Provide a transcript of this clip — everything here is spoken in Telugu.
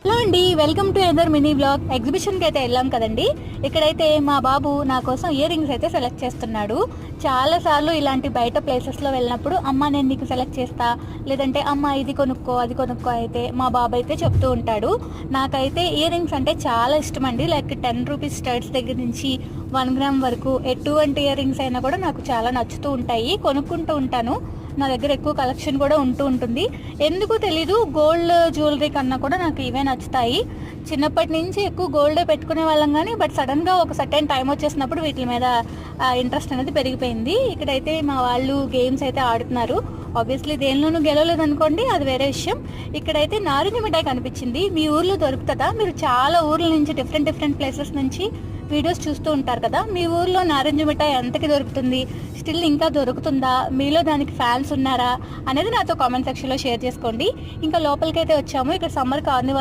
హలో అండి, వెల్కమ్ టు ఎదర్ మినీ బ్లాగ్. ఎగ్జిబిషన్కి అయితే వెళ్ళాం కదండి. ఇక్కడైతే మా బాబు నా కోసం ఇయర్ రింగ్స్ అయితే సెలెక్ట్ చేస్తున్నాడు. చాలాసార్లు ఇలాంటి బయట ప్లేసెస్లో వెళ్ళినప్పుడు అమ్మ నేను నీకు సెలెక్ట్ చేస్తా, లేదంటే అమ్మ ఇది కొనుక్కో అది కొనుక్కో అయితే మా బాబు అయితే చెప్తూ ఉంటాడు. నాకైతే ఇయర్ రింగ్స్ అంటే చాలా ఇష్టం అండి. లైక్ 10 రూపీస్ స్టడ్స్ దగ్గర నుంచి 1 గ్రామ్ వరకు ఎటువంటి ఇయర్ రింగ్స్ అయినా కూడా నాకు చాలా నచ్చుతూ ఉంటాయి, కొనుక్కుంటూ ఉంటాను. నా దగ్గర ఎక్కువ కలెక్షన్ కూడా ఉంటూ ఉంటుంది. ఎందుకు తెలీదు, గోల్డ్ జ్యువెలరీ కన్నా కూడా నాకు ఇవే నచ్చుతాయి. చిన్నప్పటి నుంచి ఎక్కువ గోల్డే పెట్టుకునే వాళ్ళం కానీ బట్ సడన్గా ఒక సర్టెన్ టైం వచ్చేసినప్పుడు వీటి మీద ఇంట్రెస్ట్ అనేది పెరిగిపోయింది. ఇక్కడైతే మా వాళ్ళు గేమ్స్ అయితే ఆడుతున్నారు. ఆబ్వియస్లీ దేనిలోనూ గెలవలేదు అనుకోండి, అది వేరే విషయం. ఇక్కడైతే నారింజ మిఠాయి కనిపించింది. మీ ఊర్లో దొరుకుతుందా? మీరు చాలా ఊర్ల నుంచి డిఫరెంట్ ప్లేసెస్ నుంచి వీడియోస్ చూస్తూ ఉంటారు కదా. మీ ఊర్లో నారింజ మిఠాయి ఎంతకి దొరుకుతుంది, స్టిల్ ఇంకా దొరుకుతుందా, మీలో దానికి ఫ్యాన్స్ ఉన్నారా అనేది నాతో కామెంట్ సెక్షన్లో షేర్ చేసుకోండి. ఇంకా లోపలికైతే వచ్చాము. ఇక్కడ సమ్మర్ కార్నివాల్